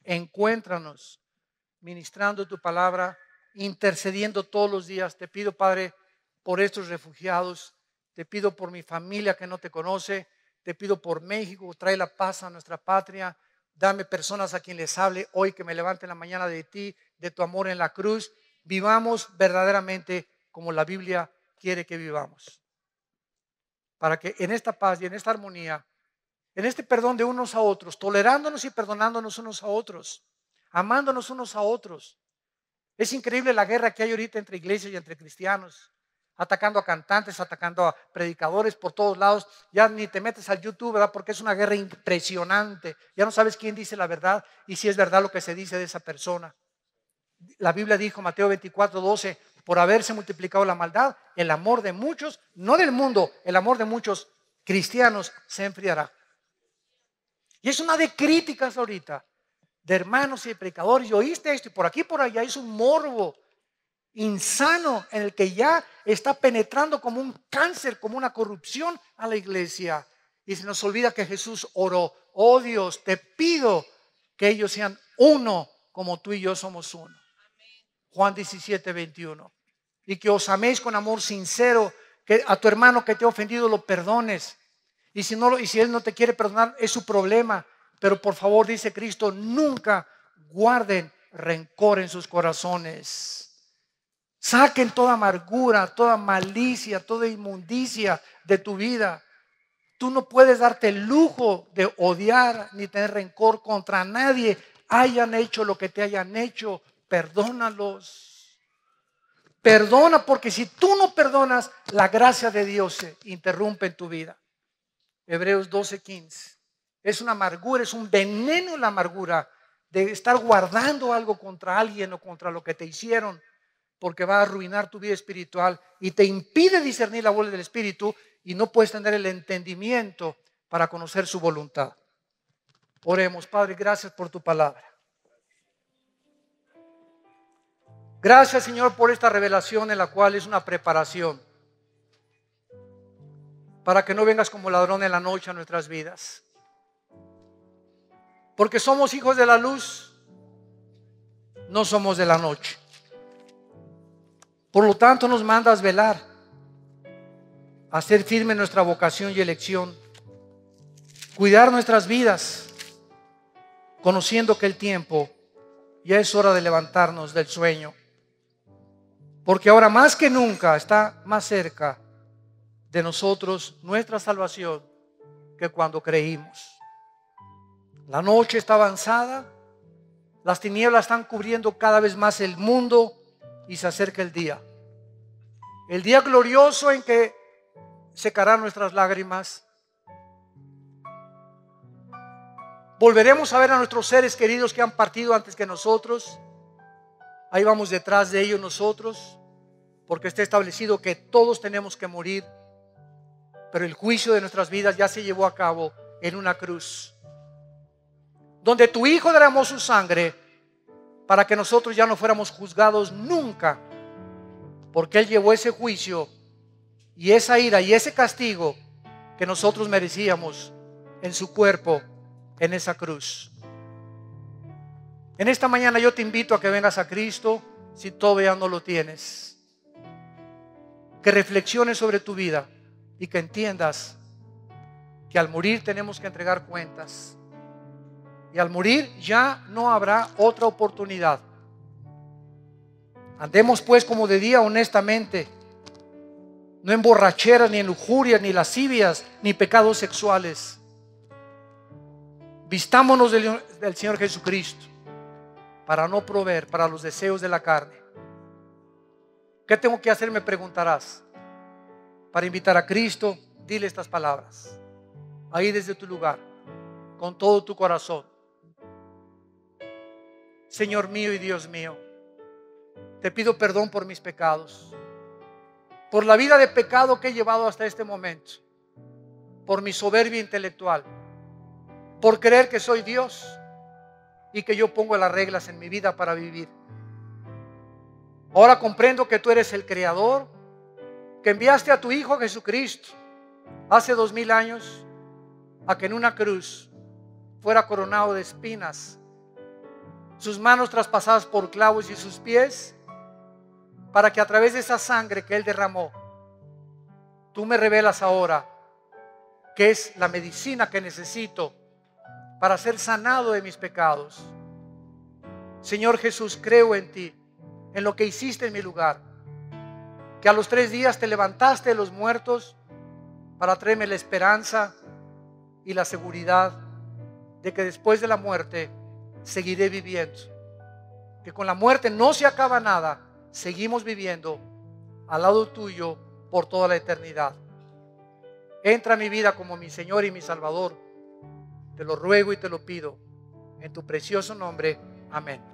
ministrando tu palabra, intercediendo todos los días. Te pido, Padre, por estos refugiados. Te pido por mi familia que no te conoce. Te pido por México, trae la paz a nuestra patria. Dame personas a quien les hable hoy, que me levanten la mañana de ti, de tu amor en la cruz. Vivamos verdaderamente como la Biblia quiere que vivamos. Para que en esta paz y en esta armonía, en este perdón de unos a otros, tolerándonos y perdonándonos unos a otros, amándonos unos a otros. Es increíble la guerra que hay ahorita entre iglesias y entre cristianos, atacando a cantantes, atacando a predicadores por todos lados. Ya ni te metes al YouTube, ¿verdad? Porque es una guerra impresionante. Ya no sabes quién dice la verdad y si es verdad lo que se dice de esa persona. La Biblia dijo, Mateo 24:12, por haberse multiplicado la maldad, el amor de muchos, no del mundo, el amor de muchos cristianos se enfriará. Y es una de críticas ahorita, de hermanos y de predicadores. Y oíste esto, y por aquí y por allá es un morbo insano en el que ya está penetrando como un cáncer, como una corrupción a la iglesia. Y se nos olvida que Jesús oró: oh Dios, te pido que ellos sean uno como tú y yo somos uno. Juan 17:21. Y que os améis con amor sincero, que a tu hermano que te ha ofendido lo perdones. Y si él no te quiere perdonar, es su problema. Pero por favor, dice Cristo, nunca guarden rencor en sus corazones. Saquen toda amargura, toda malicia, toda inmundicia de tu vida. Tú no puedes darte el lujo de odiar ni tener rencor contra nadie. Hayan hecho lo que te hayan hecho, perdónalos. Perdona, porque si tú no perdonas, la gracia de Dios se interrumpe en tu vida. Hebreos 12:15. Es una amargura, es un veneno la amargura de estar guardando algo contra alguien o contra lo que te hicieron, porque va a arruinar tu vida espiritual y te impide discernir la voluntad del Espíritu y no puedes tener el entendimiento para conocer su voluntad. Oremos. Padre, gracias por tu palabra. Gracias, Señor, por esta revelación en la cual es una preparación para que no vengas como ladrón en la noche a nuestras vidas. Porque somos hijos de la luz, no somos de la noche. Por lo tanto, nos mandas velar, a ser firme en nuestra vocación y elección, cuidar nuestras vidas, conociendo que el tiempo ya es hora de levantarnos del sueño. Porque ahora más que nunca está más cerca de nosotros nuestra salvación que cuando creímos. La noche está avanzada, las tinieblas están cubriendo cada vez más el mundo y se acerca el día glorioso en que secarán nuestras lágrimas. Volveremos a ver a nuestros seres queridos que han partido antes que nosotros. Ahí vamos detrás de ellos nosotros, porque está establecido que todos tenemos que morir, pero el juicio de nuestras vidas ya se llevó a cabo en una cruz, donde tu Hijo derramó su sangre para que nosotros ya no fuéramos juzgados nunca, porque Él llevó ese juicio y esa ira y ese castigo que nosotros merecíamos en su cuerpo, en esa cruz. En esta mañana yo te invito a que vengas a Cristo si todavía no lo tienes, que reflexiones sobre tu vida y que entiendas que al morir tenemos que entregar cuentas, y al morir ya no habrá otra oportunidad. Andemos pues como de día honestamente, no en borracheras, ni en lujurias, ni lascivias, ni pecados sexuales. Vistámonos del Señor Jesucristo para no proveer para los deseos de la carne. ¿Qué tengo que hacer? Me preguntarás. Para invitar a Cristo, dile estas palabras ahí desde tu lugar, con todo tu corazón. Señor mío y Dios mío, te pido perdón por mis pecados, por la vida de pecado que he llevado hasta este momento, por mi soberbia intelectual, por creer que soy Dios y que yo pongo las reglas en mi vida para vivir. Ahora comprendo que tú eres el Creador, que enviaste a tu Hijo Jesucristo hace 2000 años a que en una cruz fuera coronado de espinas, sus manos traspasadas por clavos y sus pies, para que a través de esa sangre que Él derramó, tú me revelas ahora que es la medicina que necesito para ser sanado de mis pecados. Señor Jesús, creo en ti, en lo que hiciste en mi lugar, que a los 3 días te levantaste de los muertos para traerme la esperanza y la seguridad de que después de la muerte seguiré viviendo, que con la muerte no se acaba nada, seguimos viviendo al lado tuyo por toda la eternidad. Entra a mi vida como mi Señor y mi Salvador. Te lo ruego y te lo pido en tu precioso nombre. Amén.